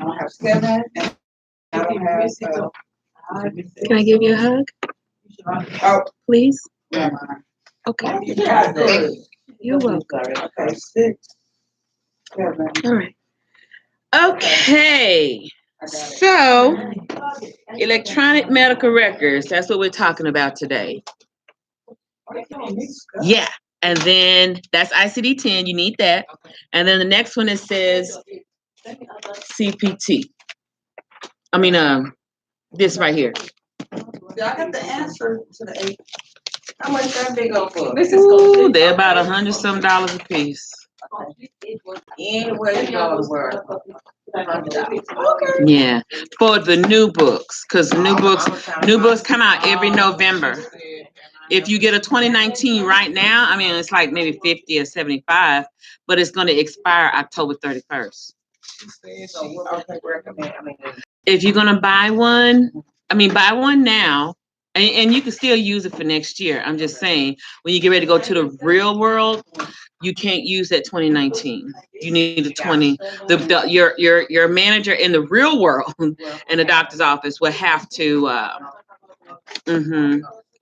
don't have 7, and I don't have. Can I give you a hug? Oh, Please? yeah. Okay. Yeah. You're welcome. Okay, 6, 7. All right. Okay. So, electronic medical records, that's what we're talking about today. Yeah. And then that's ICD-10, you need that. And then the next one, it says CPT. I mean, this right here. I got the answer to the 8. How much that big old book? Ooh, they're about $100-some a piece. Anywhere you go in the world. Okay. Yeah, for the new books, because new books come out every November. If you get a 2019 right now, I mean, it's like maybe 50 or 75, but it's going to expire October 31st. If you're going to buy one, buy one now, and you can still use it for next year. I'm just saying, when you get ready to go to the real world, you can't use that 2019. You need the 20. Your manager in the real world in the doctor's office will have to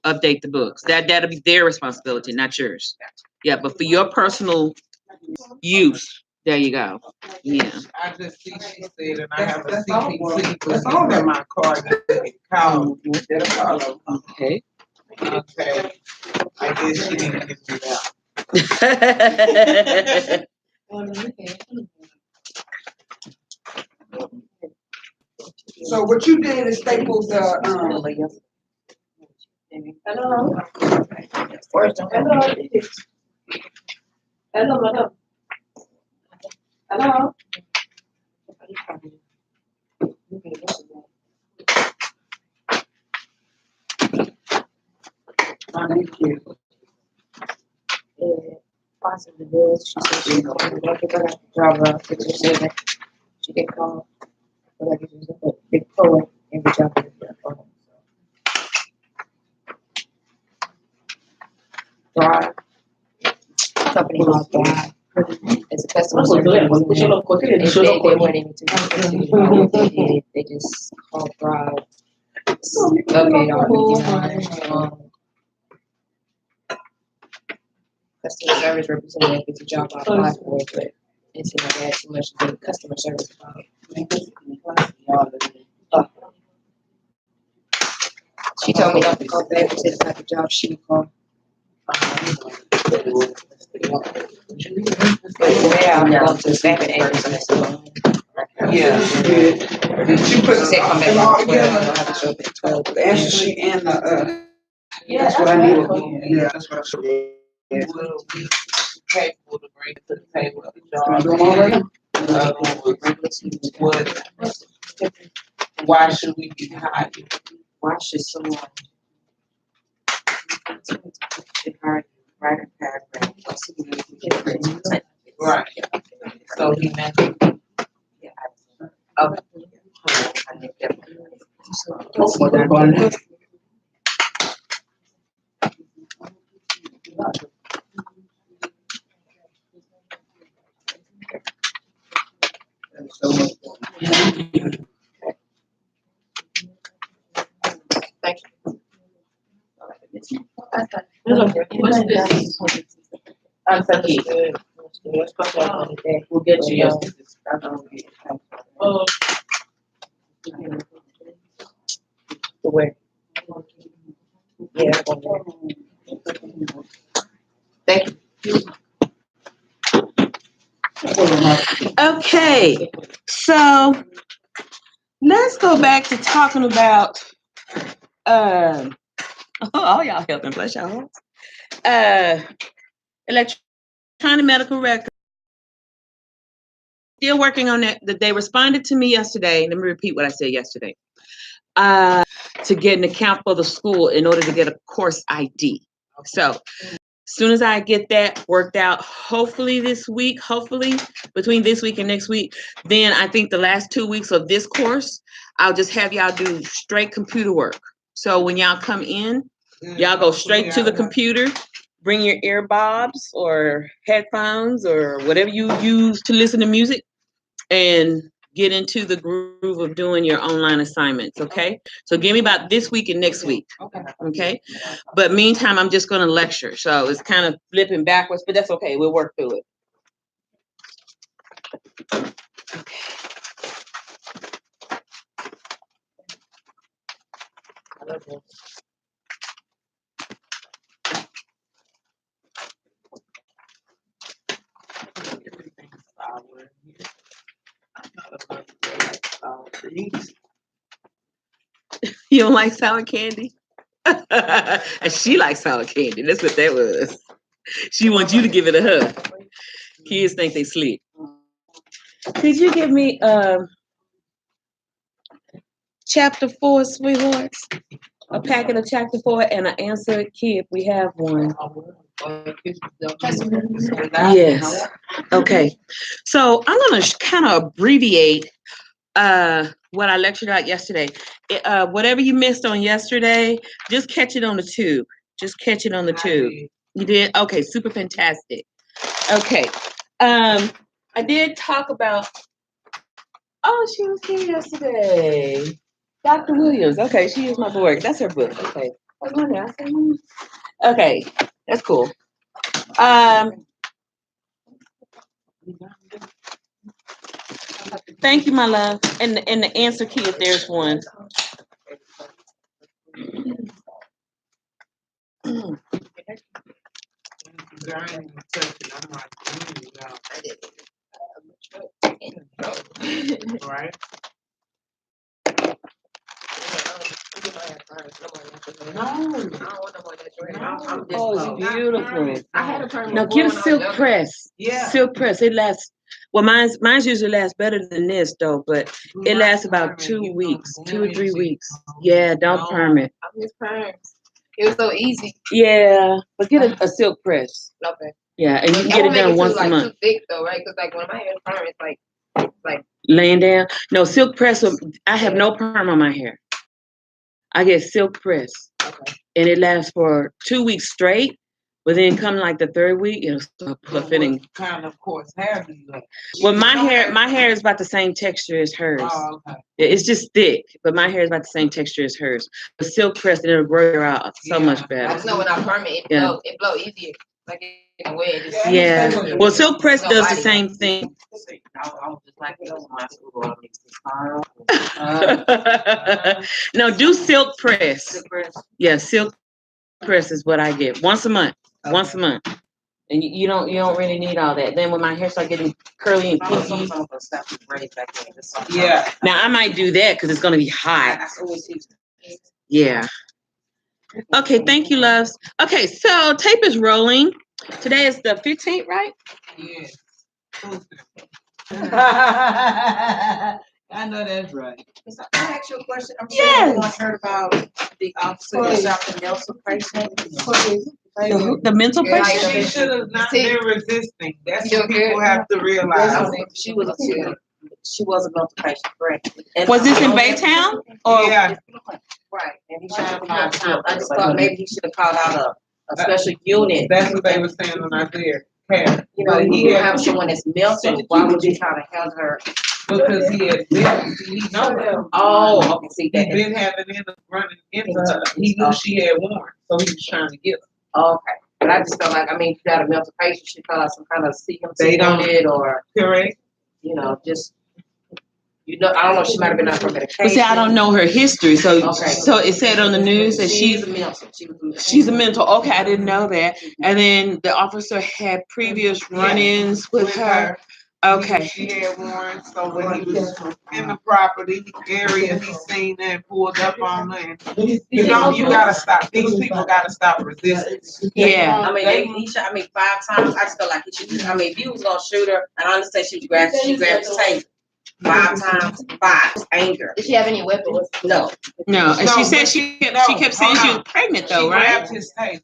update the books. That'll be their responsibility, not yours. Yeah, but for your personal use, there you go. Yeah. I just see she said, and I have a CPT, but it's all in my car. Okay. Okay. I guess she didn't get me out. So what you did is staple the Hello. Hello. Hello. Thank you. Possibly was. She said she called me. I think I got the job around 6 or 7. She didn't call. But I guess it was a big poet and the job didn't get phone. Drive. Company called Drive. As a customer service. They weren't even to what they did. They just called Drive. Update on customer service representative. It's a job I applied for, but it seemed like I had too much to do with customer service about it. She told me not to call back until the type of job she would call. Yeah, I'm going to the staff and Yeah. She put She said come back all on 12. I together. don't have to show up at 12. The answer sheet and the that's what I need. Yeah, that's what I should. Will be capable to bring it to the table of the Can job. I do them already? Why should we be hired? Why should someone write a paragraph? Right. So he mentioned. Thank you. We'll get you yesterday. Oh. Where? Yeah. Thank you. Okay, so let's go back to talking about all y'all helping, bless y'all hearts. Electronic medical record. Still working on that. They responded to me yesterday. Let me repeat what I said yesterday. To get an account for the school in order to get a course ID. So as soon as I get that worked out, hopefully between this week and next week, then I think the last 2 weeks of this course, I'll just have y'all do straight computer work. So when y'all come in, y'all go straight to the computer, bring your earbobs or headphones or whatever you use to listen to music, and get into the groove of doing your online assignments, okay? So give me about this week and next week, okay? But meantime, I'm just gonna lecture, so it's kind of flipping backwards, but that's okay, we'll work through it. You don't like sour candy? And she likes sour candy, that's what that was. She wants you to give it a hug. Kids think they sleep. Could you give me chapter 4, sweethearts? A packet of chapter 4 and an answer key if we have one. Yes. Okay. So I'm gonna kind of abbreviate what I lectured out yesterday. Whatever you missed on yesterday, just catch it on the tube. Just catch it on the tube. You did? Okay, super fantastic. Okay. I did talk about, oh, she was here yesterday. Dr. Williams. Okay, she is my board. That's her book. Okay. Okay, that's cool. Thank you, my love. And the answer key if there's one. Right? Oh, it's beautiful. I had a permit. Now get a silk press. Yeah. Silk press. It lasts. Well, mine's usually lasts better than this though, but it lasts about 2 weeks, 2 or 3 weeks. Yeah, don't perm it. I miss perms. It was so easy. Yeah, but get a silk press. Okay. Yeah, and you can Y'all get it make done too, once a like, month. too thick though, right? Because like when my hair is perm, it's like Laying down. No, silk press. I have no perm on my hair. I get silk press. okay. And it lasts for 2 weeks straight, but then come like the third week, it'll start puffing. What kind of course hair do you like? Well, my hair is about the same texture as hers. Oh, okay. It's just thick, but my hair is about the same texture as hers. The silk press, it'll grow out so much I better. just know when I perm it, it blow eeasier. Like in a way, it just Yeah. Well, silk press does the same thing. No, do silk press. Yeah, silk press is what I get once a month. Once a month. And you don't really need all that. Then when my hair starts getting curly and pinky. Yeah. Now I might do that because it's gonna be hot. Yeah. Okay, thank you, loves. Okay, so tape is rolling. Today is the 15th, right? Yes. I know that's right. So I ask you a question. I'm Yes. sure everyone heard about the officer that shot the Nelson patient. The mental Yeah, patient? She should have not been resisting. That's She what people okay? have to realize. She was a mental patient, correct? Was this in Baytown? Or Yeah. Right, and he shot him 5 times. I just thought maybe he should have called out a special unit. That's what they were saying when I was there. Yeah. You know, you have someone that's mental, why would you try to have her? Because he had been, he know her. Oh, okay, see He that. been having running into her. He knew she had warrant, so he was trying to get her. Okay, but I just felt like, I mean, if you got a mental patient, you should call out some kind of They CMC don't. unit or, Correct? you know, just, you know, I don't know, she might have been on her medication. but see, I don't know her history, so Okay. so it said on the news that She's a mental. she's a mental. Okay, I didn't know that. And then the officer had previous run-ins with her. Okay. She had warrants, so when he was in the property area, he seen her and pulled up on her. And you gotta stop. These people gotta stop resisting. Yeah. I mean, he shot me 5 times. I just felt like he should. I mean, if you was gonna shoot her, and I understand she grabbed the taser 5 times. 5 anger. Did she have any weapons? No, No, and she No, said but- she kept saying she was pregnant though, She right? grabbed his taser.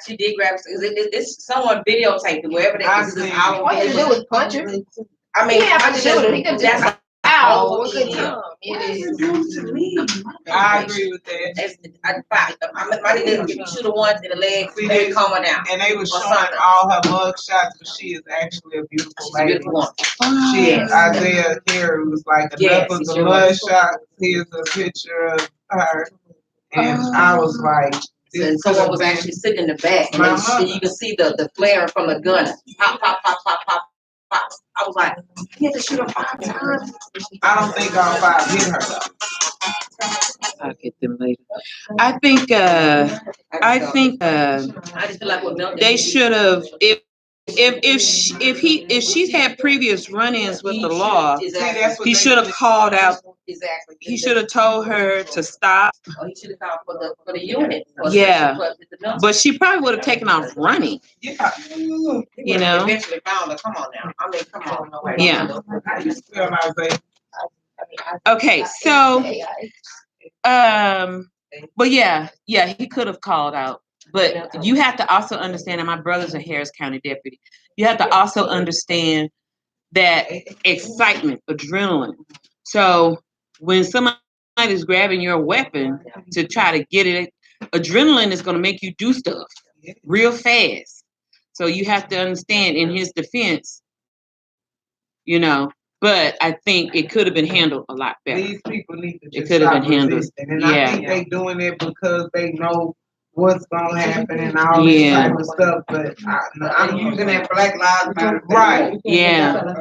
she did grab. This someone videotaped it, wherever they I was. seen All you had to do was punch her. I mean, He had I to shoot her. He couldn't just that's Oh, a good time. It is. I agree with that. My nigga, you shoot the ones in the legs, See, they calm her down. And they were showing something. all her mug shots, but she is actually a beautiful She's a lady. beautiful woman. She, Yes. Isaiah Carey was like, enough of Yes, the she mud was. shot. Here's a picture of her. And I was like, And someone was actually sitting in the back, and My then mother. you could see the flaring from the gun. Pop, pop, pop, pop, pop, pop. I was like, you had to shoot her 5 times. I don't think all 5 hit her though. I'll get them later. I think I just feel like what Milton they did. should have, if she's had previous run-ins with the law, See, that's what he they should have called out. Exactly. He should have told her to stop. Or he should have called for the unit. Yeah. But she probably would have taken off running. Yeah. You know? Eventually found her. Come on now. I mean, come on. No way. Yeah. I used to feel Isaiah. Okay, so but yeah, he could have called out. But you have to also understand, and my brother's a Harris County deputy. You have to also understand that excitement, adrenaline. So when somebody's grabbing your weapon to try to get it, adrenaline is going to make you do stuff real fast. So you have to understand, in his defense, you know, but I think it could have been handled a lot better. These people need to It just could have stop been handled. resisting. And Yeah. I think they doing it because they know what's gonna happen and all this Yeah. type of stuff. But I'm using that Black Lives Matter. Right. Yeah.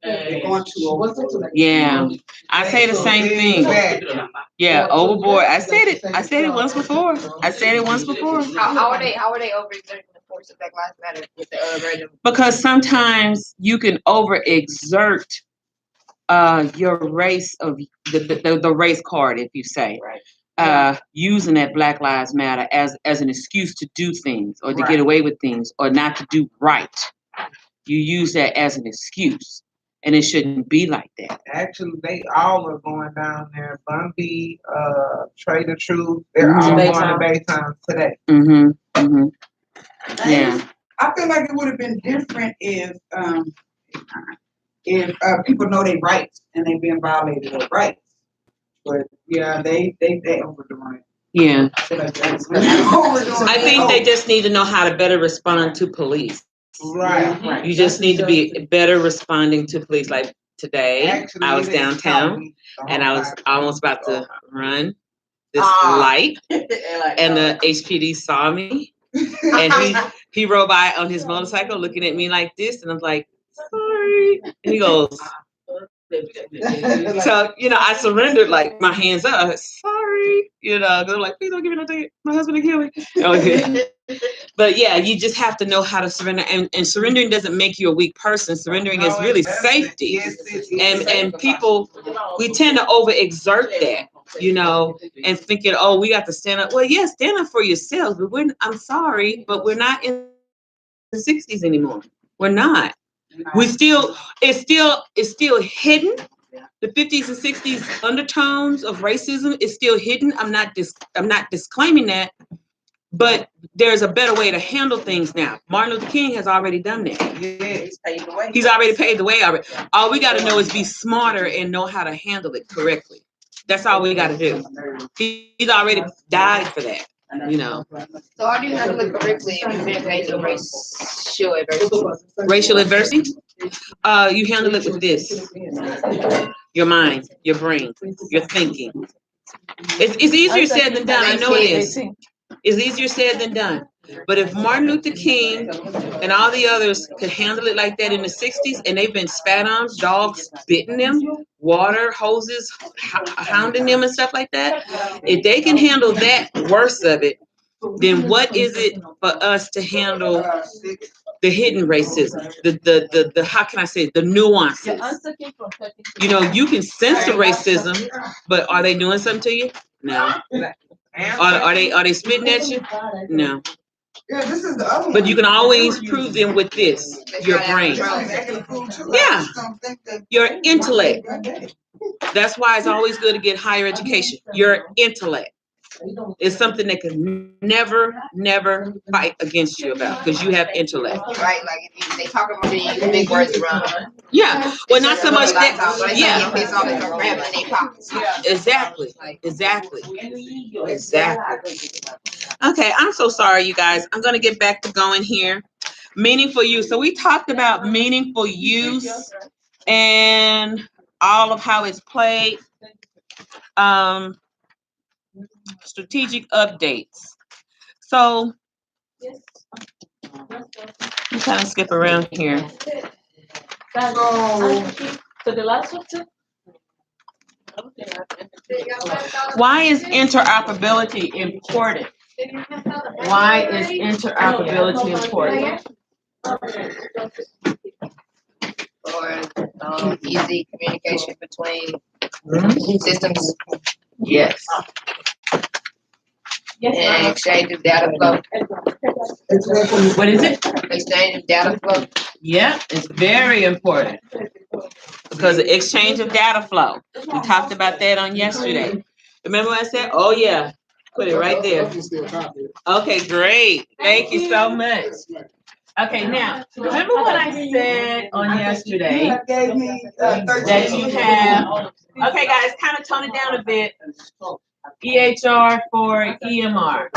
They're going to. Yeah. I say the same thing. Exactly. Yeah, overboard. I said it once before. How are they overexerting the force of Black Lives Matter with the random? Because sometimes you can overexert your race of the race card, if you say, using that Black Lives Matter as an excuse to do things or to get away with things or not to do right. You use that as an excuse, and it shouldn't be like that. Actually, they all are going down there. Bumby, Trader Truth, they're all going to Baytown today. Mm-hmm. Mm-hmm. Yeah. I feel like it would have been different if people know their rights and they've been violated their rights. But yeah, they overdoing it. Yeah. I feel like that's overdoing I think they just need to know how to better respond to police. Right. You just need to be better responding to police. Like today, Actually, I was it is downtown Halloween. and I was almost about to run this light, and the HPD saw me, and he rode by on his motorcycle looking at me like this, and I'm like, sorry, and he goes. So, I surrendered, like, my hands up. Sorry, they're like, please don't give me no ticket. My husband will kill me. Okay. But yeah, you just have to know how to surrender. And surrendering doesn't make you a weak person. Surrendering is really safety. And people, we tend to overexert that, and thinking, oh, we got to stand up. Well, yeah, stand up for yourselves. But I'm sorry, but we're not in the 60s anymore. We're not. It's still hidden. The 50s and 60s undertones of racism is still hidden. I'm not disclaiming that, but there's a better way to handle things now. Martin Luther King has already done that. Yeah. He's already paved the way already. All we got to know is be smarter and know how to handle it correctly. That's all we got to do. He's already died for that. So how do you handle it correctly if you've been faced with racial adversity? Racial adversity? You handle it with this. Your mind, your brain, your thinking. It's easier said than done. I know it is. It's easier said than done. But if Martin Luther King and all the others could handle it like that in the 60s, and they've been spat on, dogs bitten them, water hoses hounding them and stuff like that, if they can handle that worst of it, then what is it for us to handle the hidden racism, the how can I say it, the nuances? You can sense the racism, but are they doing something to you? No. Are they spitting at you? No. Yeah, this is the other one. But you can always prove them with this, your brain. Yeah. Your intellect. That's why it's always good to get higher education. Your intellect. is something they can never fight against you about because you have intellect. Right, like if they talk about you, use big words around. Yeah, well, not so much that. Yeah. Yeah, It's all in their pockets. exactly. Okay, I'm so sorry, you guys. I'm gonna get back to going here. Meaningful use. So we talked about meaningful use and all of how it's played. Strategic updates. So I'm kind of skip around here. So the last one too? Why is interoperability important? Why is interoperability important? For easy communication between systems Yes. and exchange of data flow. What is it? Exchange of data flow. Yeah, it's very important because the exchange of data flow. We talked about that on yesterday. Remember what I said? Oh yeah, put it right there. Okay, great. Thank you so much. Okay, now remember what I said on yesterday that you have. Okay, guys, kind of tone it down a bit. EHR for EMR.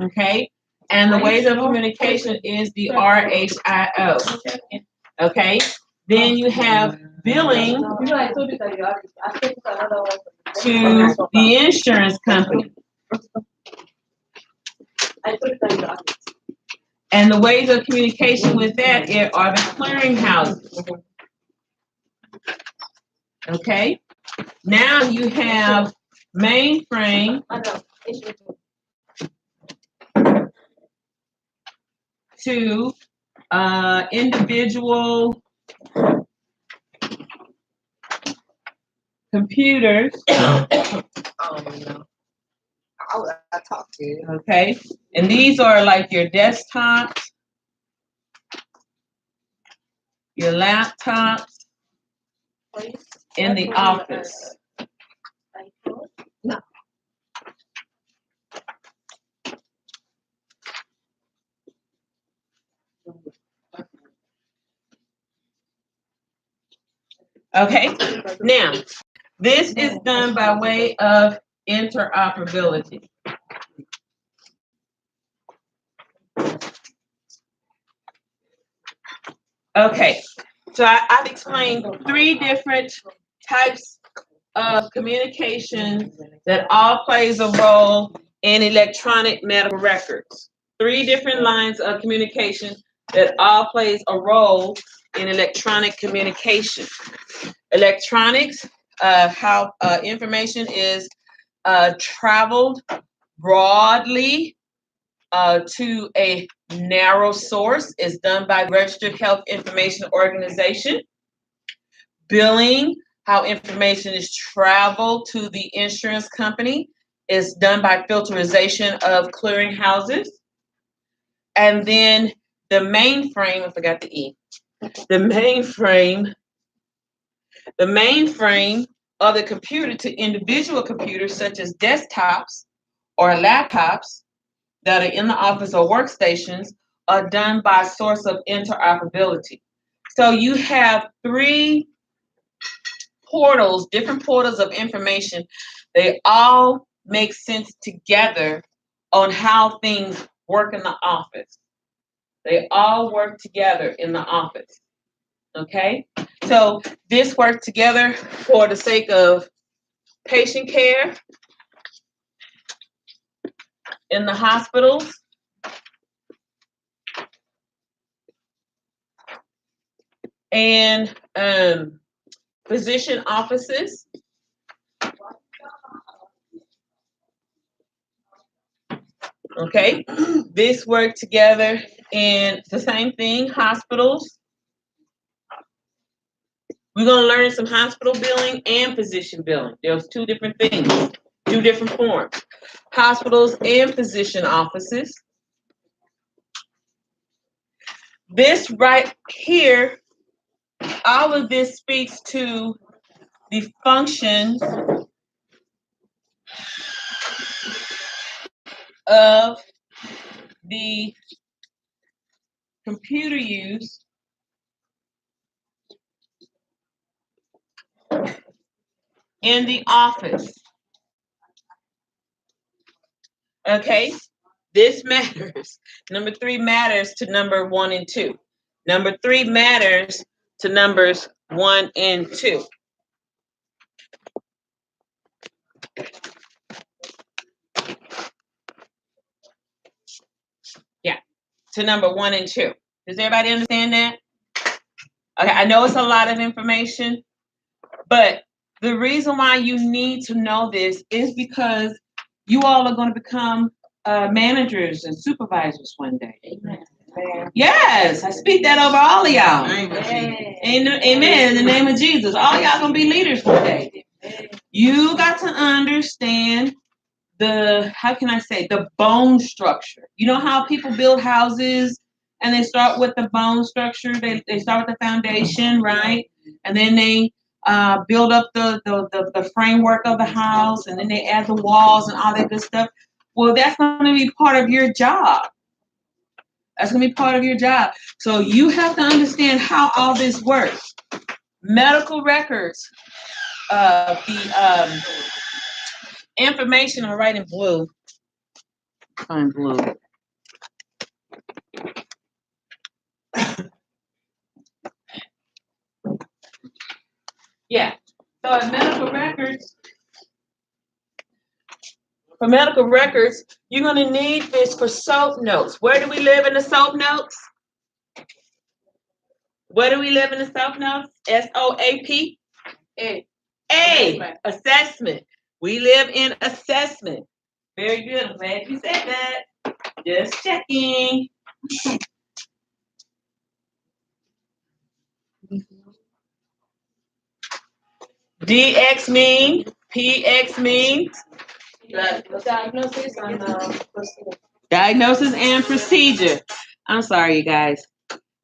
Okay, and the ways of communication is the RHIO. Okay, then you have billing to the insurance company. And the ways of communication with that are the clearinghouses. Okay, now you have mainframe to individual computers. I talked to you. Okay, and these are like your desktops, your laptops in the office. Okay, now this is done by way of interoperability. Okay, so I've explained 3 different types of communication that all plays a role in electronic medical records. 3 different lines of communication that all plays a role in electronic communication. Electronics, how information is traveled broadly to a narrow source is done by the Registered Health Information Organization. Billing, how information is traveled to the insurance company, is done by filterization of clearinghouses. And then the mainframe, I forgot the E. The mainframe of the computer to individual computers such as desktops or laptops that are in the office or workstations are done by source of interoperability. So you have 3 portals, different portals of information. They all make sense together on how things work in the office. They all work together in the office. Okay? So this works together for the sake of patient care in the hospitals, and physician offices. Okay, this work together in the same thing, hospitals. We're going to learn some hospital billing and physician billing. There's 2 different things, 2 different forms. Hospitals and physician offices. This right here, all of this speaks to the functions of the computer use in the office. Okay, this matters. Number 3 matters to number 1 and 2. Number 3 matters to numbers 1 and 2. Yeah, to number 1 and 2. Does everybody understand that? Okay, I know it's a lot of information, but the reason why you need to know this is because you all are going to become managers and supervisors one day. Amen. Yes, I speak that over all of y'all. Amen. Amen. In the name of Jesus, all y'all gonna be leaders one day. You got to understand how can I say, the bone structure. You know how people build houses and they start with the bone structure. They start with the foundation, right? And then they build up the framework of the house, and then they add the walls and all that good stuff. Well, that's going to be part of your job. That's going to be part of your job. So you have to understand how all this works. Medical records, the information, I'm writing blue. Find blue. Yeah. So in for medical records, you're going to need this for SOAP notes. Where do we live in the SOAP notes? Where do we live in the SOAP notes? SOAP? A. Assessment. We live in assessment. Very good. I'm glad you said that. Just checking. DX mean, PX means Diagnosis and procedure. diagnosis and procedure. I'm sorry, you guys.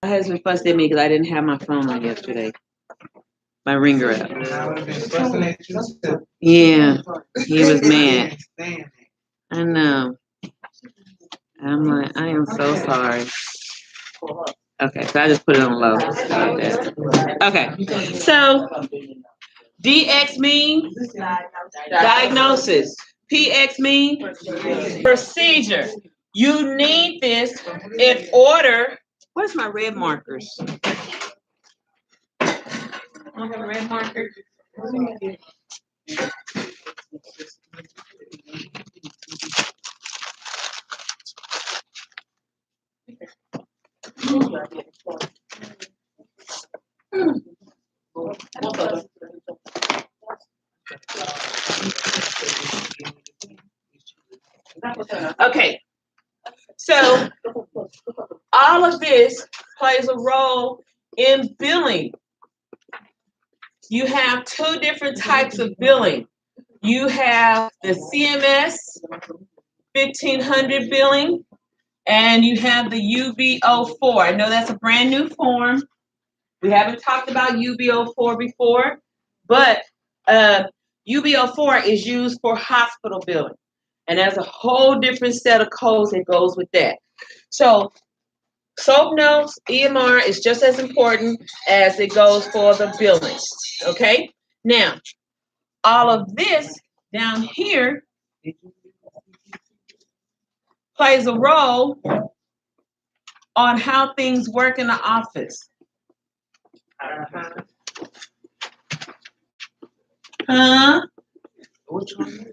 My husband fussed at me because I didn't have my phone on yesterday. My ringer up. I would have been fussing at you too. Yeah, he was mad. Stand it. I know. I'm like, I am so sorry. Okay, so I just put it on low. Okay, so DX means diagnosis. PX means procedure. You need this in order. Where's my red markers? I have a red marker. Okay, so all of this plays a role in billing. You have 2 different types of billing. You have the CMS 1500 billing, and you have the UB04. I know that's a brand new form. We haven't talked about UB04 before, but UB04 is used for hospital billing. And there's a whole different set of codes that goes with that. So SOAP notes, EMR is just as important as it goes for the billing, okay? Now, all of this down here plays a role on how things work in the office. Huh? Which one?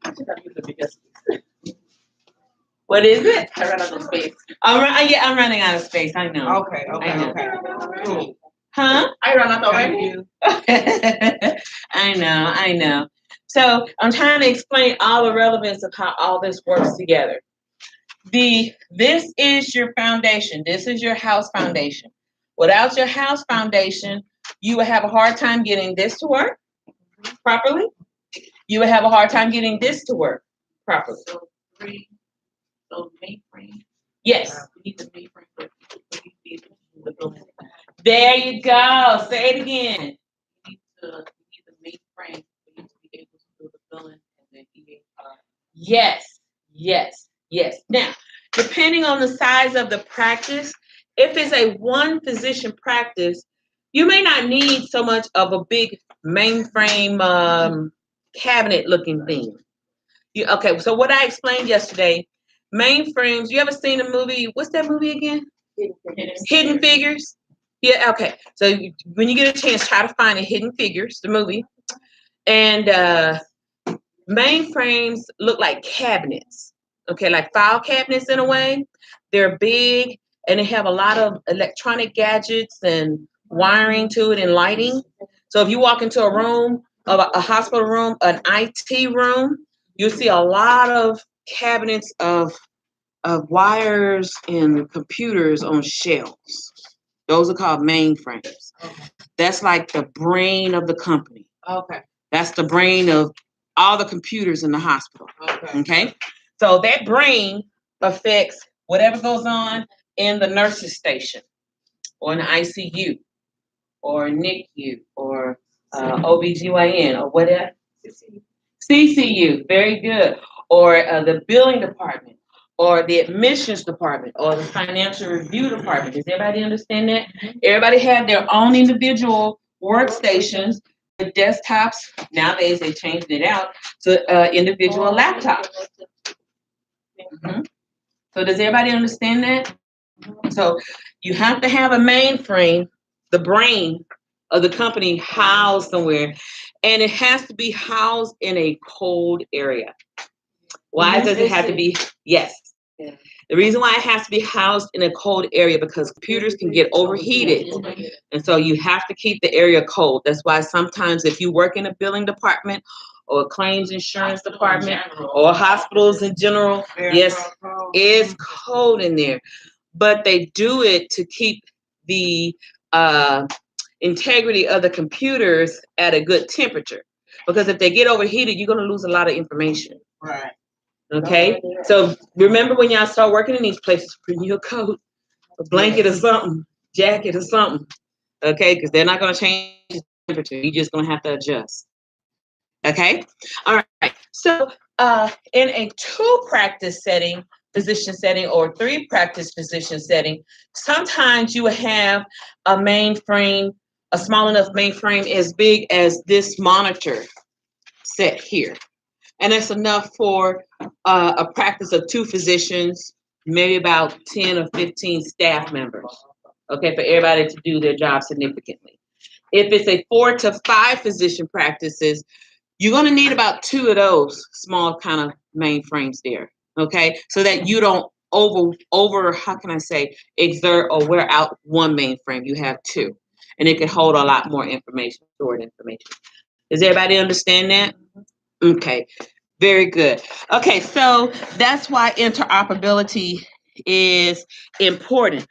I think I use the biggest. What is it? I ran out of space. I'm running out of space. I know. Okay, I know. okay. Cool. Huh? I ran out Thank already. you. I know. So I'm trying to explain all the relevance of how all this works together. This is your foundation. This is your house foundation. Without your house foundation, you would have a hard time getting this to work properly. You would have a hard time getting this to work properly. So mainframe. Yes. We need the mainframe for the building. There you go. Say it again. We need the mainframe for you to be able to build the building and then EMR. Yes. Yes, yes. Now, depending on the size of the practice, if it's a one physician practice, you may not need so much of a big mainframe cabinet looking thing. Okay, so what I explained yesterday, mainframes, you ever seen a movie? What's that movie again? Hidden Figures. Yeah, okay. So when you get a chance, try to find Hidden Figures, the movie. And mainframes look like cabinets, okay, like file cabinets in a way. They're big and they have a lot of electronic gadgets and wiring to it and lighting. So if you walk into a room, a hospital room, an IT room, you'll see a lot of cabinets of wires and computers on shelves. Those are called mainframes. That's like the brain of the company. Okay. That's the brain of all the computers in the hospital. Okay. So that brain affects whatever goes on in the nurse's station or in the ICU or NICU or OBGYN or whatever. CCU, very good. Or the billing department or the admissions department or the financial review department. Does everybody understand that? Everybody have their own individual workstations with desktops. Nowadays, they changed it out to individual laptops. Mm-hmm. So does everybody understand that? So you have to have a mainframe, the brain of the company, housed somewhere, and it has to be housed in a cold area. Why does it have to be? Yes. The reason why it has to be housed in a cold area because computers can get overheated. And so you have to keep the area cold. That's why sometimes if you work in a billing department or a claims insurance department or hospitals in general, yes, it's cold in there. But they do it to keep the integrity of the computers at a good temperature. Because if they get overheated, you're going to lose a lot of information. Right. Okay, so remember when y'all start working in these places, bring you a coat, a blanket or something, jacket or something, okay, because they're not going to change the temperature. You're just going to have to adjust. Okay, all right. So in a 2-practice setting, physician setting, or 3-practice physician setting, sometimes you will have a mainframe, a small enough mainframe as big as this monitor set here. And that's enough for a practice of 2 physicians, maybe about 10 or 15 staff members, okay, for everybody to do their job significantly. If it's a 4 to 5 physician practices, you're going to need about 2 of those small kind of mainframes there, okay, so that you don't how can I say, exert or wear out one mainframe. You have 2, and it can hold a lot more information, stored information. Does everybody understand that? Okay, very good. Okay, so that's why interoperability is important.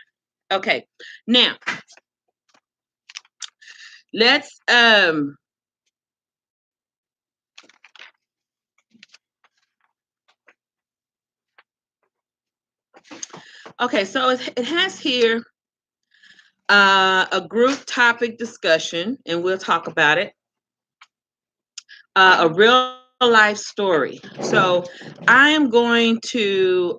Okay, now let's okay, so it has here a group topic discussion, and we'll talk about it. A real life story. So I am going to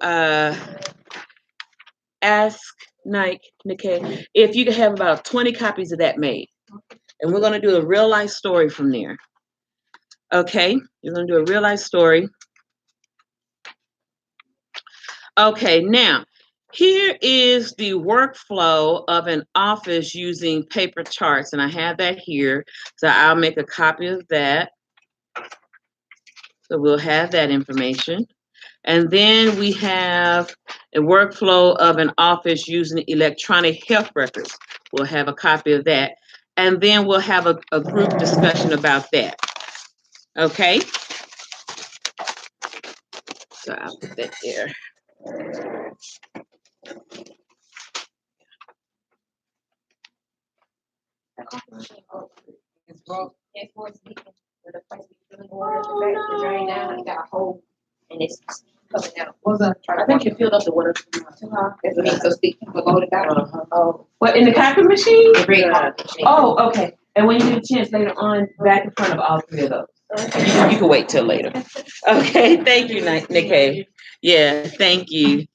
ask Nikki if you could have about 20 copies of that made. And we're going to do a real life story from there. Okay, you're going to do a real life story. Okay, now here is the workflow of an office using paper charts, and I have that here. So I'll make a copy of that. So we'll have that information. And then we have a workflow of an office using electronic health records. We'll have a copy of that. And then we'll have a group discussion about that. Okay? So I'll put that there. It's broke. Ch4 is leaking. Where the place be filling water in the back, the drain down, it got a hole, and it's coming out. What's that? I think you filled up the water too high. That means so speak below the back. Oh. What, in the copy machine? The red copy machine. Oh, okay. And when you get a chance later on, back in front of all 3 of those. You can wait till later. Okay, thank you, Nikki. Yeah, thank you.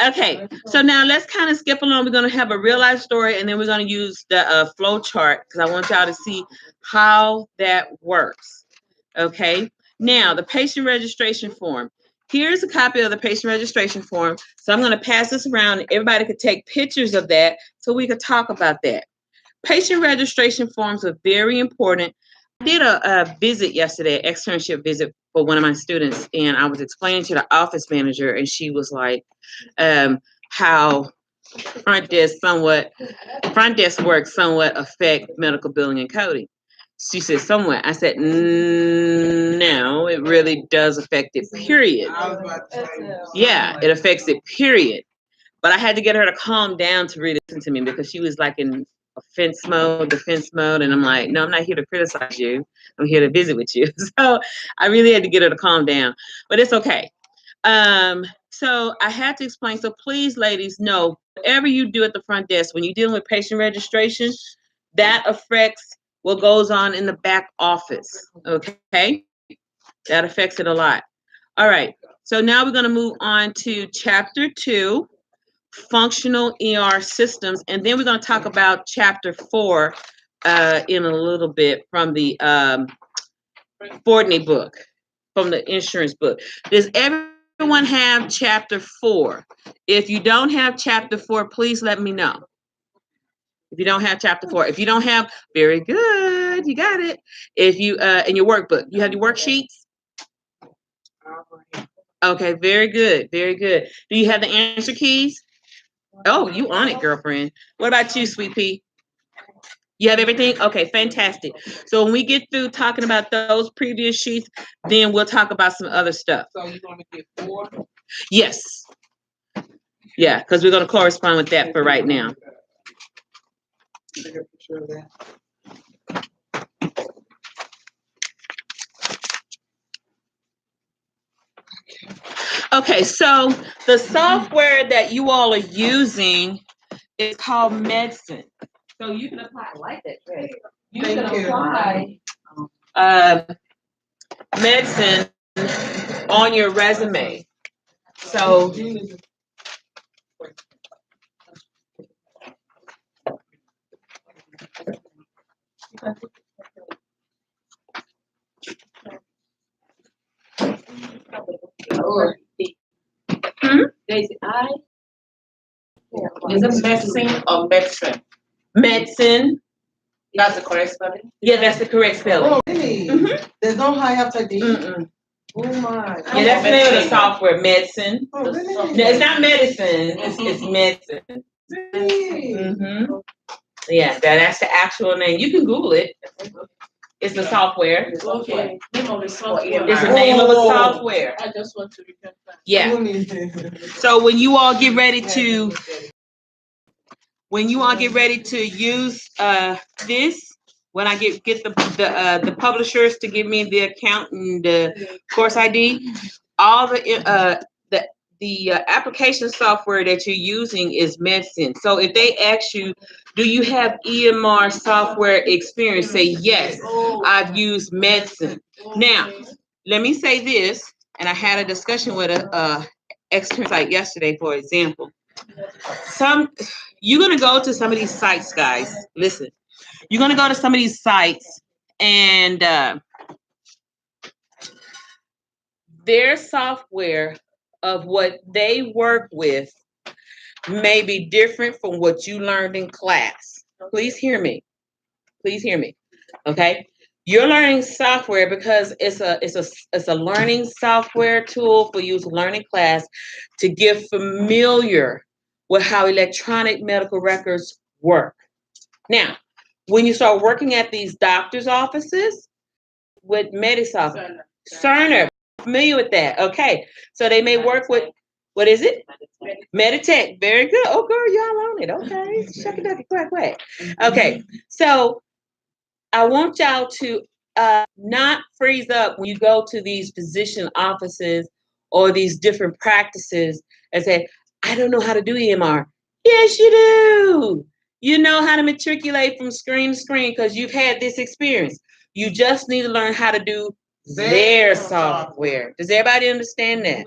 Okay, so now let's kind of skip along. We're going to have a real life story, and then we're going to use the flow chart because I want y'all to see how that works. Okay, now the patient registration form. Here's a copy of the patient registration form. So I'm going to pass this around. And everybody could take pictures of that so we could talk about that. Patient registration forms are very important. I did a visit yesterday, an externship visit for one of my students, and I was explaining to the office manager, and she was like, how front desk work somewhat affect medical billing and coding. She said somewhat. I said, no, it really does affect it, period. I was about to say. Yeah, it affects it, period. But I had to get her to calm down to really listen to me because she was like in defense mode. And I'm like, no, I'm not here to criticize you. I'm here to visit with you. So I really had to get her to calm down, but it's okay. So I had to explain. So please, ladies, know whatever you do at the front desk, when you're dealing with patient registration, that affects what goes on in the back office. Okay. That affects it a lot. All right. So now we're going to move on to chapter 2. Functional ER systems, and then we're going to talk about chapter 4 in a little bit from the Fordney book, from the insurance book. Does everyone have chapter 4? If you don't have chapter 4, please let me know. If you don't have chapter 4, if you don't have, very good, you got it. If you in your workbook, you have your worksheets. Okay, very good, very good. Do you have the answer keys? Oh, you on it, girlfriend. What about you, Sweet Pea? You have everything? Okay, fantastic. So when we get through talking about those previous sheets, then we'll talk about some other stuff. So you're gonna get 4? Yes. Yeah, because we're going to correspond with that for right now. Take a picture of that. Okay, so the software that you all are using is called Medicine. So you can apply, I like that, Greg. You can apply Medicine on your resume. So Daisy, is it medicine or medicine? Medicine. That's the correct spelling? Yeah, that's the correct spelling. Oh, really? Mhm. There's no high after D? Mm-mm. Oh, my. Yeah, that's the name of the software, Medicine. Oh, really? No, it's not medicine, it's medicine. Really? Mm-hmm. Yeah, that's the actual name. You can Google it. It's the software. Okay. Name of the software. It's the name of a software. I just want to return that. Yeah. Yeah. So when you all get ready to use this, when I get the publishers to give me the account and the course ID, all the application software that you're using is Medicine. So if they ask you, do you have EMR software experience? Say, yes, I've used Medicine. Now, let me say this, and I had a discussion with a extern site yesterday, for example. You're gonna go to some of these sites, guys. Listen, you're gonna go to some of these sites, and their software of what they work with may be different from what you learned in class. Please hear me. Please hear me. Okay. You're learning software because it's a learning software tool for you to learn in class to get familiar with how electronic medical records work. Now, when you start working at these doctor's offices with Medisoft, Cerner, familiar with that? Okay, so they may work with, what is it? Meditech. Very good. Oh, girl, y'all on it. Okay, shuck it, duck it, quack, quack. Okay, so I want y'all to not freeze up when you go to these physician offices or these different practices and say, I don't know how to do EMR. Yes, you do. You know how to matriculate from screen to screen because you've had this experience. You just need to learn how to do their software. Does everybody understand that?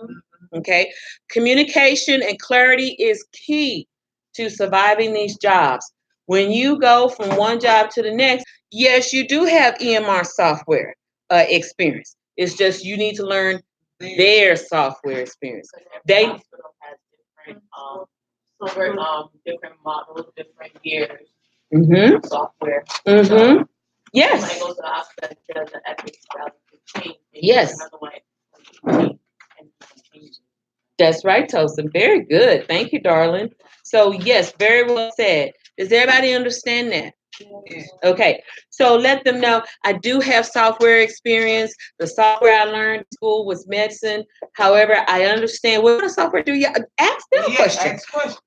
Okay, communication and clarity is key to surviving these jobs. When you go from one job to the next, yes, you do have EMR software experience. It's just you need to learn their software experience. They Hospital has different models, different years, mm-hmm, software. mm-hmm. So when I Yes. go to the hospital, it does the Epic 2015. Yes. Another one. That's right, Tosin. Very good. Thank you, darling. So yes, very well said. Does everybody understand that? Okay, so let them know I do have software experience. The software I learned in school was medicine. However, I understand what kind of software do you ask them a question.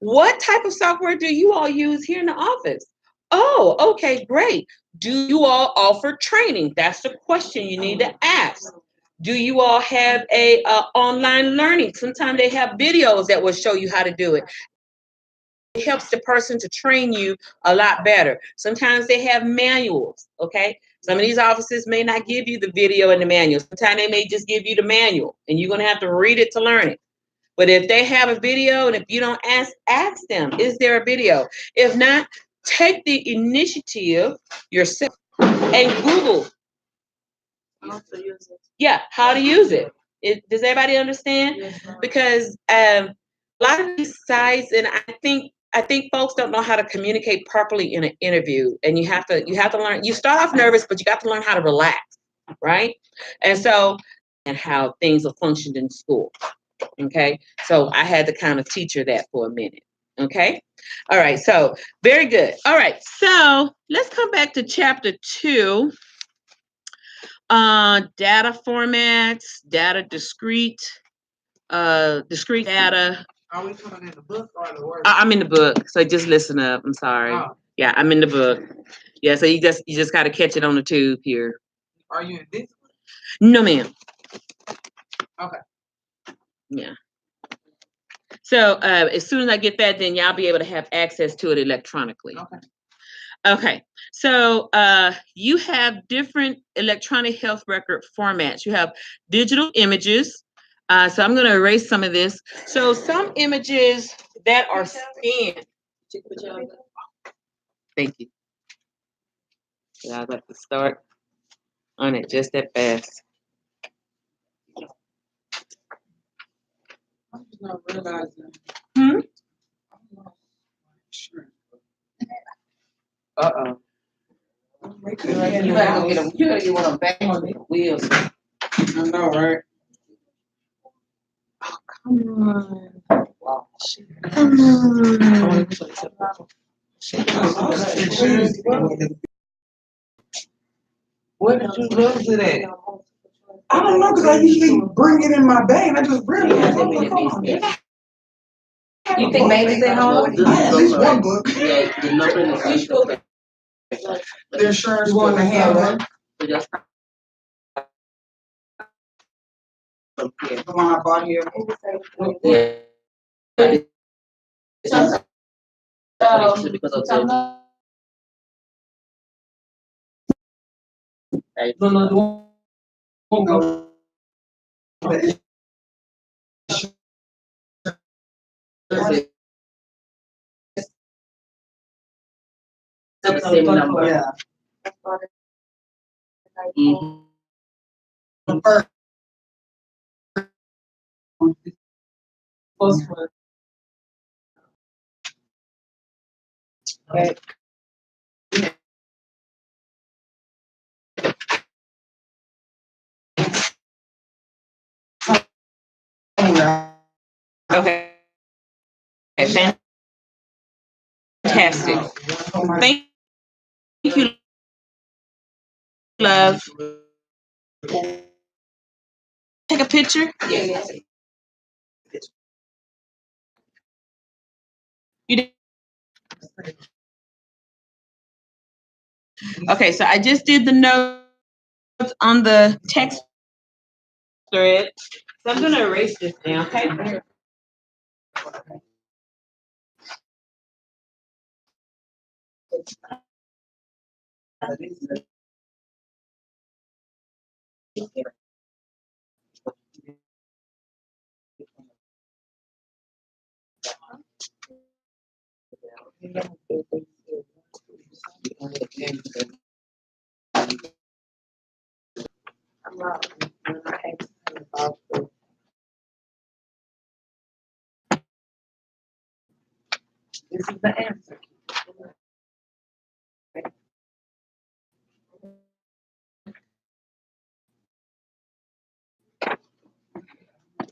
What type of software do you all use here in the office? Oh, okay, great. Do you all offer training? That's the question you need to ask. Do you all have a online learning? Sometimes they have videos that will show you how to do it. It helps the person to train you a lot better. Sometimes they have manuals, okay? Some of these offices may not give you the video and the manual. Sometimes they may just give you the manual, and you're gonna have to read it to learn it. But if they have a video, and if you don't ask them, is there a video? If not, take the initiative yourself and Google. Yeah, how to use it. Does everybody understand? Because a lot of these sites, and I think folks don't know how to communicate properly in an interview, and you have to learn. You start off nervous, but you got to learn how to relax, right? And how things are functioned in school. Okay, so I had to kind of teach her that for a minute. Okay, all right, so very good. All right, so let's come back to chapter 2. Data formats, discrete data. Are we coming in the book or the word? I'm in the book, so just listen up. I'm sorry. Oh. Yeah, I'm in the book. Yeah, so you just got to catch it on the tube here. Are you in this one? No, ma'am. Okay. Yeah. So as soon as I get that, then y'all be able to have access to it electronically. Okay. Okay, so you have different electronic health record formats. You have digital images. So I'm going to erase some of this. So some images that are scanned. Thank you. Yeah, I'd like to start on it just that fast. I'm just not realizing. Hmm? Sure. Uh-oh. You gotta go get them. You gotta get one of them back on the wheels. I know, right? Come on. Come on. Where did you lose it at? I don't know, cause I usually bring it in my bag. I just realized. You think Mavis at home? I had at least one book. Yeah, the number in the The insurance one to have one. The one I bought here. because of the still the same number. Yeah. Mhm. The first one. Okay. Okay. Fantastic. Thank you, love. Take a picture. Yes. You did. Okay, so I just did the notes on the text thread. So I'm going to erase this now, okay? I'm not, when I asked her about this is the answer.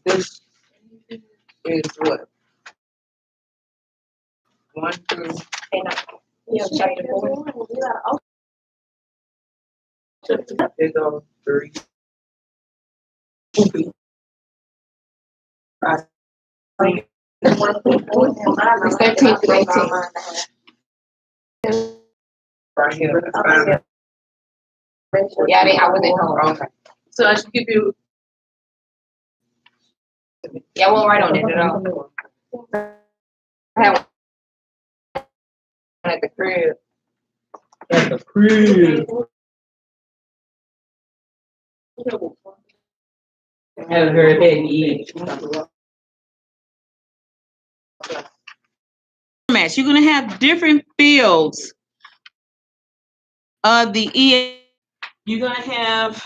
This is what? 1 through. Yeah, chapter 4. They go 3. It's 13 through 18. Right here. Yeah, I wasn't home. Okay. So I should give you. Yeah, I won't write on it at all. I have one at the crib. At the crib. I haven't heard that in years. Formats. You're gonna have different fields of the E. You're gonna have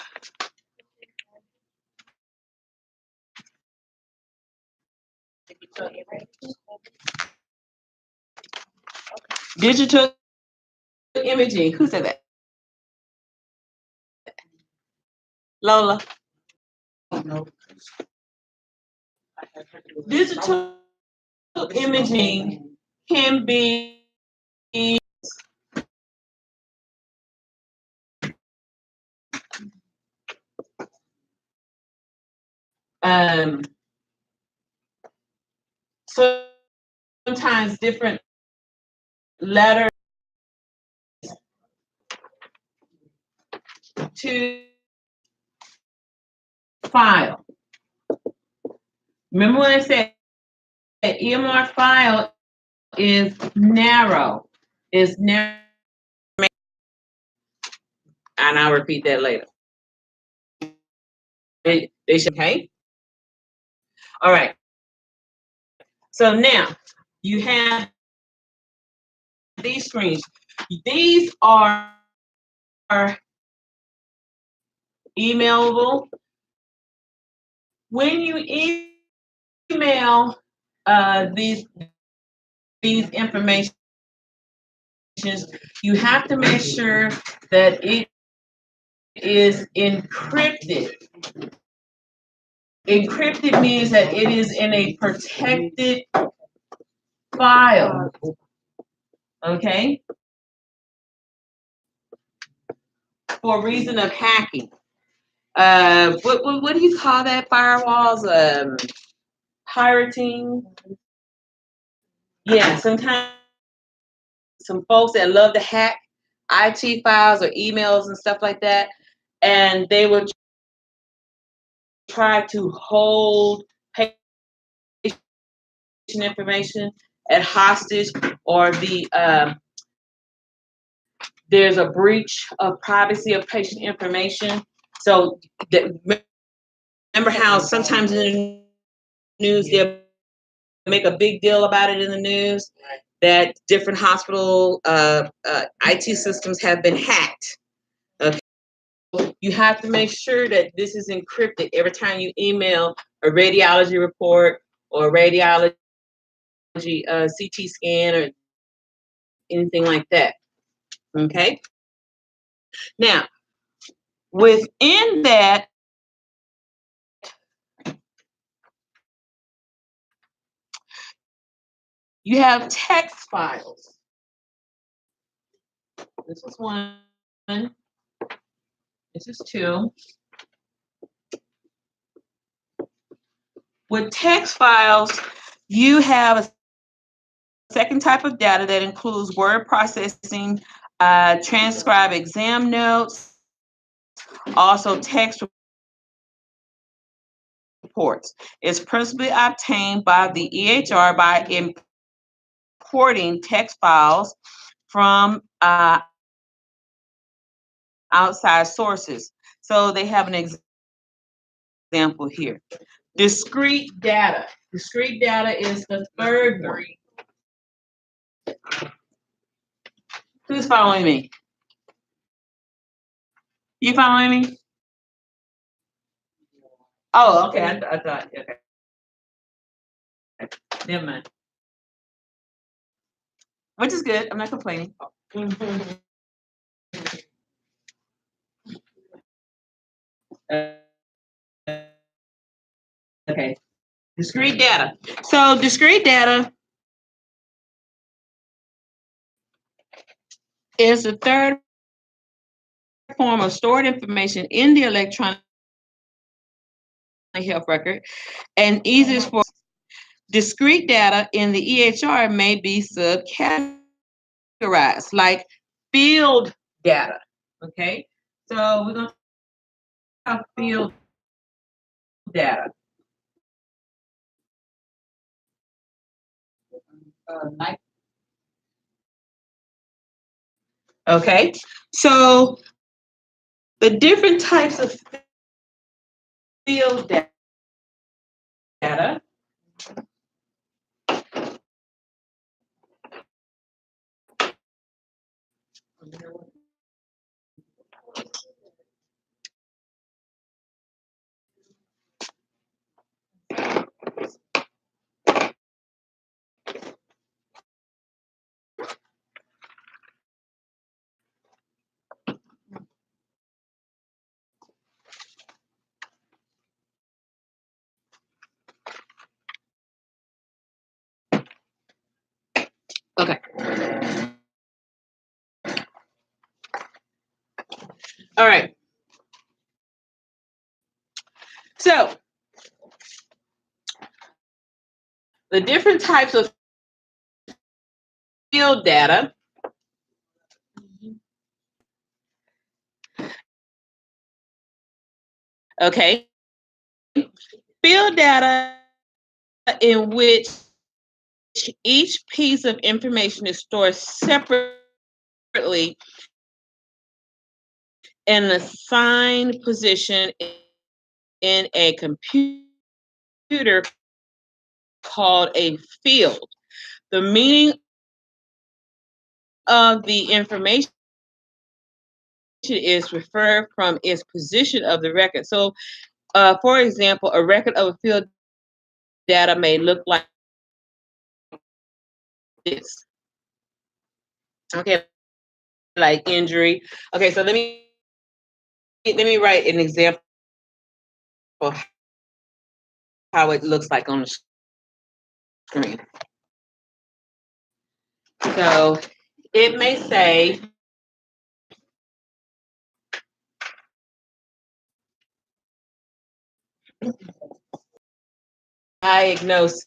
digital imaging. Who said that? Lola. Digital imaging can be sometimes different letters to file. Remember when I said that EMR file is narrow, and I'll repeat that later. They should, okay? All right. So now you have these screens. These are emailable. When you email these information, you have to make sure that it is encrypted. Encrypted means that it is in a protected file. Okay? For a reason of hacking. What do you call that? Firewalls? Pirating. Yeah, sometimes some folks that love to hack IT files or emails and stuff like that, and they would try to hold patient information at hostage, or there's a breach of privacy of patient information. So remember how sometimes in the news they'll make a big deal about it in the news that different hospital IT systems have been hacked. Okay. You have to make sure that this is encrypted every time you email a radiology report or a radiology CT scan or anything like that. Okay. Now, within that, you have text files. This is 1. This is 2. With text files, you have a second type of data that includes word processing, transcribe exam notes, also text reports. It's principally obtained by the EHR by importing text files from outside sources. So they have an example here. Discrete data. Discrete data is the third one. Who's following me? You following me? Oh, okay. I thought, okay. Never mind. Which is good. I'm not complaining. Okay. Discrete data. So discrete data is the third form of stored information in the electronic health record and easiest for discrete data in the EHR may be subcategorized like field data. Okay, so we're going to talk about field data. Okay, so the different types of field data. Okay. All right. So the different types of field data. Okay. Field data in which each piece of information is stored separately in an assigned position in a computer called a field. The meaning of the information is referred from its position of the record. So, for example, a record of a field data may look like this. Okay, like injury. Okay, so let me write an example of how it looks like on the screen. So it may say diagnosis.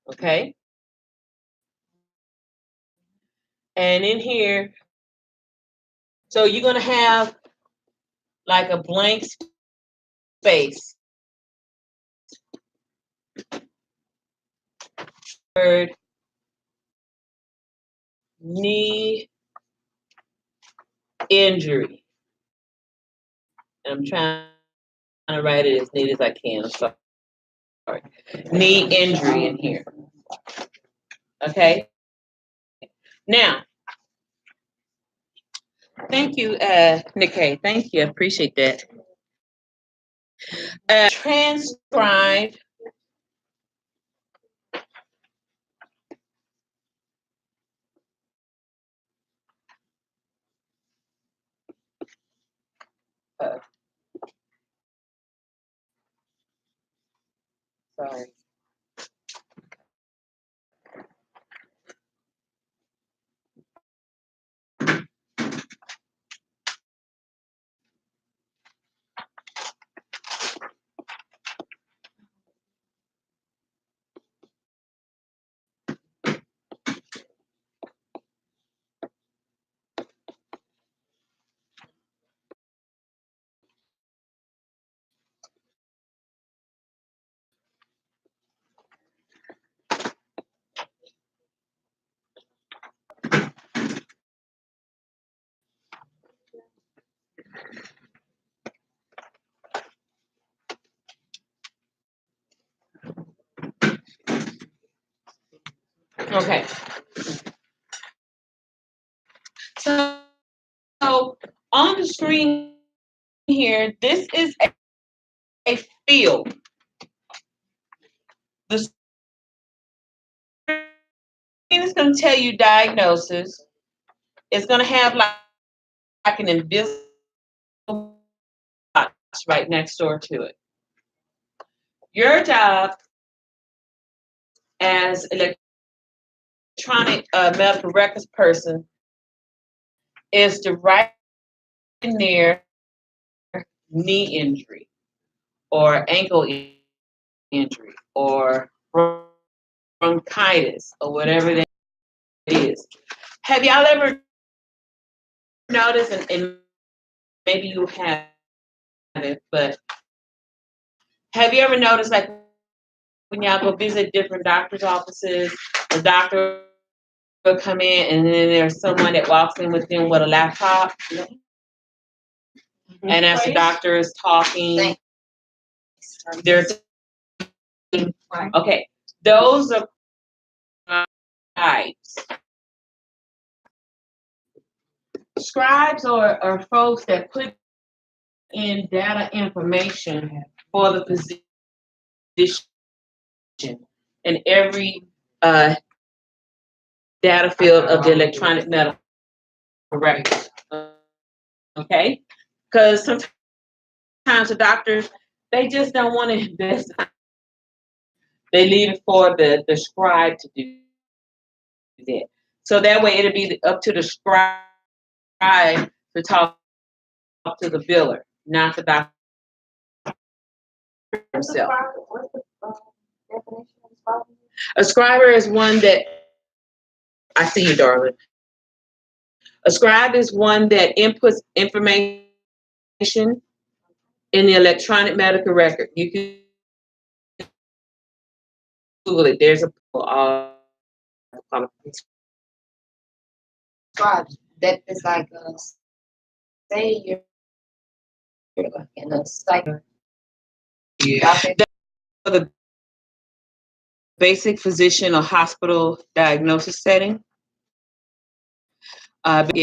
Okay. And in here, so you're going to have like a blank space. Word knee injury. I'm trying to write it as neat as I can. I'm sorry. Knee injury in here. Okay. Now, thank you, Nikkei. Thank you. I appreciate that. Transcribe sorry. Okay. So on the screen here, this is a field. The screen is going to tell you diagnosis. It's going to have like an invisible box right next door to it. Your job as electronic medical records person is to write in there knee injury or ankle injury or bronchitis or whatever that is. Have y'all ever noticed, and maybe you haven't, but have you ever noticed, like, when y'all go visit different doctor's offices, the doctor will come in and then there's someone that walks in with them with a laptop, and as the doctor is talking, they're okay. Those are scribes. Scribes are folks that put in data information for the physician in every data field of the electronic medical record. Okay? Because sometimes the doctors, they just don't want to invest. They leave it for the scribe to do that. So that way it'll be up to the scribe to talk to the biller, not the doctor himself. A scriber is one that, I see you, darling. A scribe is one that inputs information in the electronic medical record. You can Google it. There's a Scribes, that is like, say you're like in a psych. Yeah. For the basic physician or hospital diagnosis setting, how can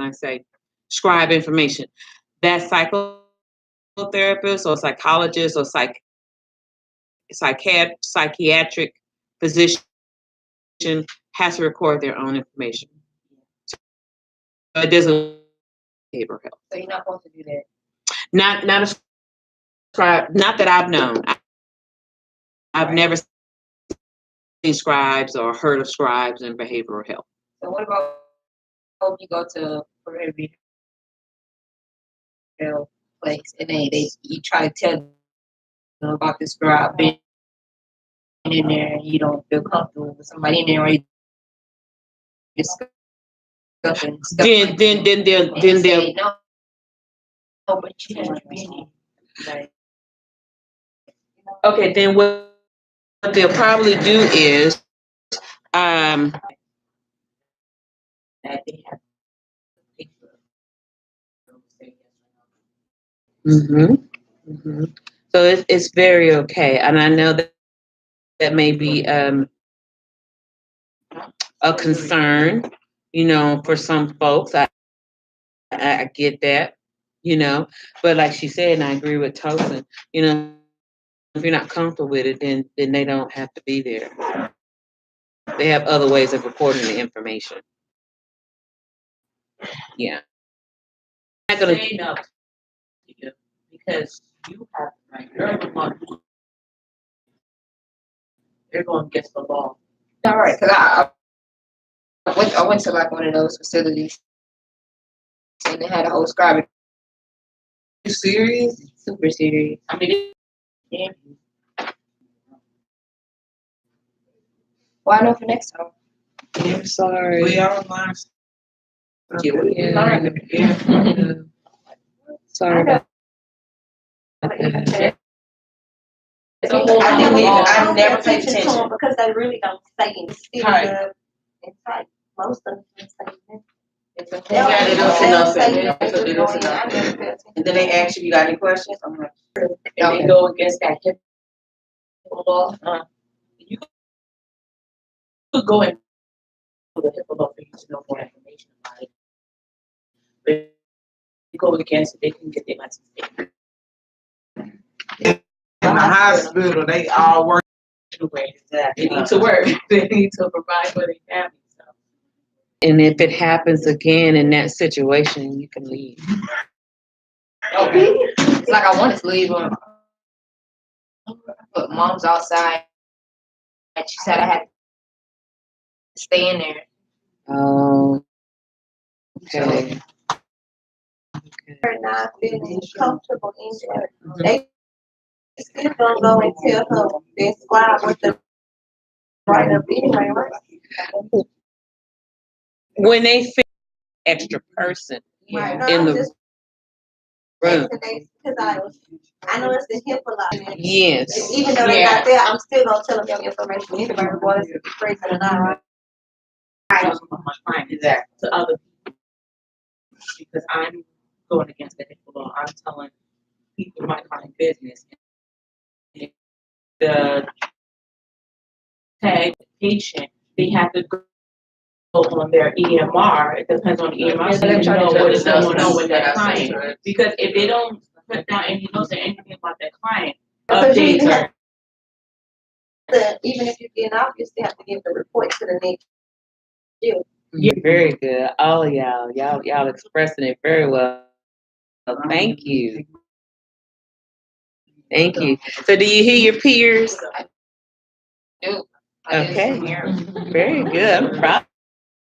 I say, scribe information. That psychotherapist or psychologist or psychiatric physician has to record their own information. So it doesn't behavioral health. So you're not supposed to do that. Not a scribe, not that I've known. I've never seen scribes or heard of scribes in behavioral health. So what about when you go to a behavioral health place and you try to tell them about the scribe being in there and you don't feel comfortable with somebody in there or you discussing stuff Then they'll no, but you have to be in there. Like, okay, then what they'll probably do is that they have so it's very okay, and I know that may be a concern, for some folks. I get that, but like she said, and I agree with Tosin, if you're not comfortable with it, then they don't have to be there. They have other ways of recording the information. Yeah. I'm not gonna Say no to you because you have the right. You're the one who they're going against the law. all right, because I went to like one of those facilities and they had a whole scribe. You serious? Super serious. I mean, Yeah. Well, I know for next time. I'm sorry. We all learn. Yeah. Sorry about that. I never paid attention. Because they really don't say anything. Right. It's like most of them say anything. Yeah, they don't say nothing. They That's what they don't say I nothing. never paid attention. And then they ask you got any questions? I'm like, and they go against that HIPAA law. You could go and the HIPAA law for you to know more information about it. But if you go against it, they can get their license taken. In the hospital, they all work. They need to work. They need to provide for their family. So. And if it happens again in that situation, you can leave. Okay. It's like I wanted to leave her, but mom's outside. And she said I had to stay in there. Oh, okay. Her not feeling comfortable in there. They still gonna go and tell her their squad what the write up anyway, right? When they fit extra person Right. No, in I'm the just room. because I know it's the HIPAA law. Yes. Even though they're not there, I'm still gonna tell them your information anyway, regardless if it's crazy or not, right? I also want my client is that to other people because I'm going against the HIPAA law. I'm telling people in my client business. The tag patient, they have to go on their EMR. It depends on the EMR. So you know what is going on with that client. Because if they don't put down any notes or anything about their client, updates are. Even if you get off, you still have to give the report to the next year. Yeah, very good. All of y'all expressing it very well. Thank you. Thank you. So do you hear your peers? Dude, Okay. Very good. I'm proud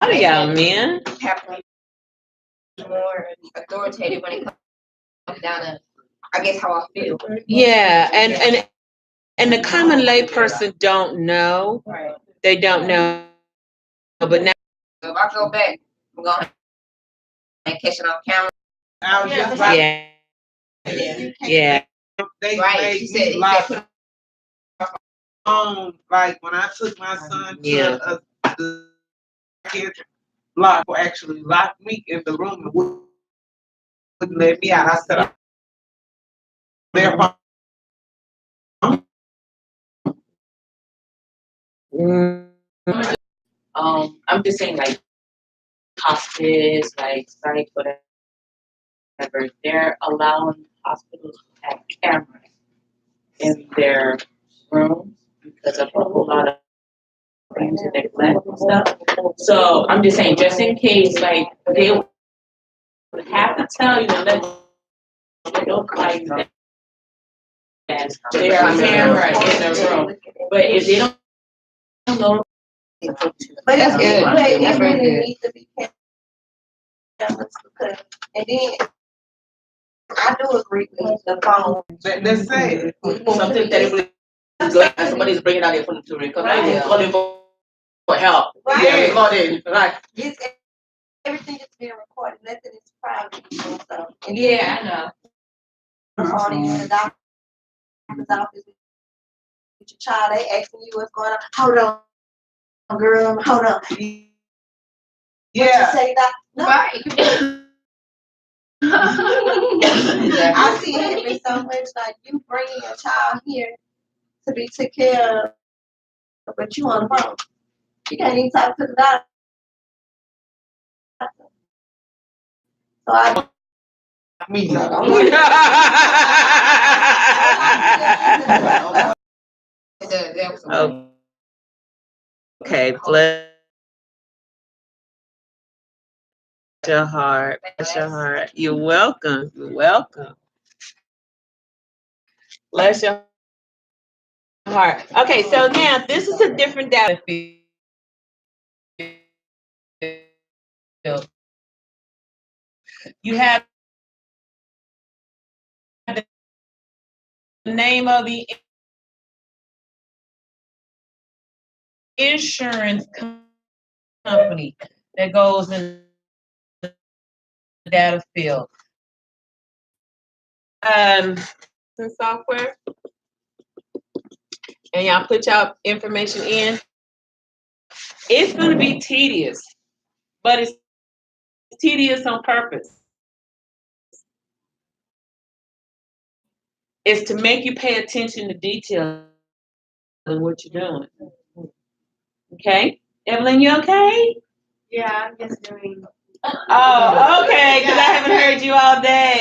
of y'all, man. have to be more authoritative when it comes down to, I guess, how I feel. Yeah, and the common lay person don't know. Right. They don't know. But now So if I go back, I'm gonna catch it on camera. I was just like, yeah. they Right. made She me said, lock on, like when I took my son to the kid block, actually locked me in the room and wouldn't let me out. I said, they're I'm just saying like hospice, like psych, whatever. They're allowing hospitals to have cameras in their rooms because of a whole lot of abuse and neglect and stuff. So I'm just saying, just in case, like they would have to tell you and let you know that there are cameras in the room. But if they don't know, But That's good. That's very really good. need to be careful because, and then I do agree with the phone. That's sad. Something terribly good, and somebody's bringing out their phone to record. They're calling for help. Right. They're recording, right? Everything is being recorded, nothing is private. So, and Yeah, I know. Calling in the doctor's office with your child, they asking you what's going on. Hold on, girl, hold on. Yeah. What you say that? No. Right. I see it happening so much, like you bringing your child here to be taken care of, but you on the phone. You can't even talk to the doctor. So I Me. Okay, bless your heart. Bless your heart. You're welcome. You're welcome. Bless your heart. Okay, so now this is a different data field. You have the name of the insurance company that goes in the data field. Some software, and y'all put y'all information in. It's going to be tedious, but it's tedious on purpose. It's to make you pay attention to detail in what you're doing. Okay? Evelyn, you okay? Yeah, I'm just doing. Oh, okay, because I haven't heard you all day.